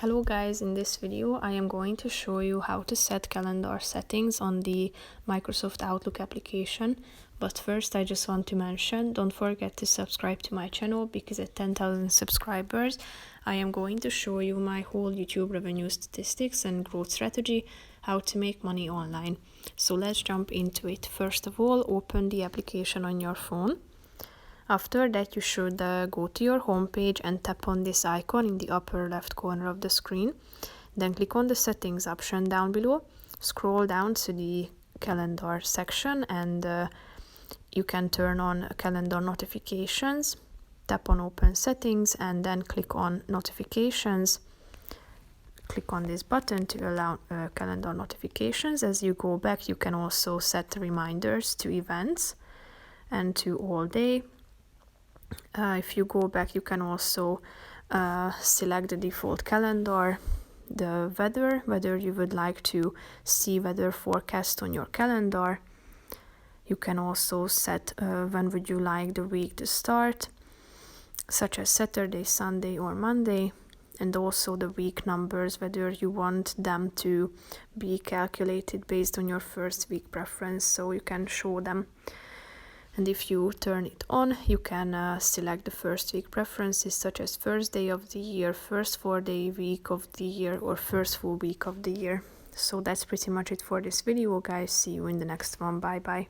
Hello guys, in this video I am going to show you how to set calendar settings on the Microsoft Outlook application. But first I just want to mention, don't forget to subscribe to my channel because at 10,000 subscribers I am going to show you my whole YouTube revenue statistics and growth strategy, how to make money online. So let's jump into it. First of all, open the application on your phone. After that, you should go to your home page and tap on this icon in the upper left corner of the screen. Then click on the settings option down below. Scroll down to the calendar section and you can turn on calendar notifications. Tap on open settings and then click on notifications. Click on this button to allow calendar notifications. As you go back, you can also set reminders to events and to all day. If you go back, you can also select the default calendar, the weather, whether you would like to see weather forecast on your calendar. You can also set when would you like the week to start, such as Saturday, Sunday or Monday, and also the week numbers, whether you want them to be calculated based on your first week preference, so you can show them. And if you turn it on, you can select the first week preferences, such as first day of the year, first 4-day week of the year, or first full week of the year. So that's pretty much it for this video, guys. See you in the next one. Bye bye.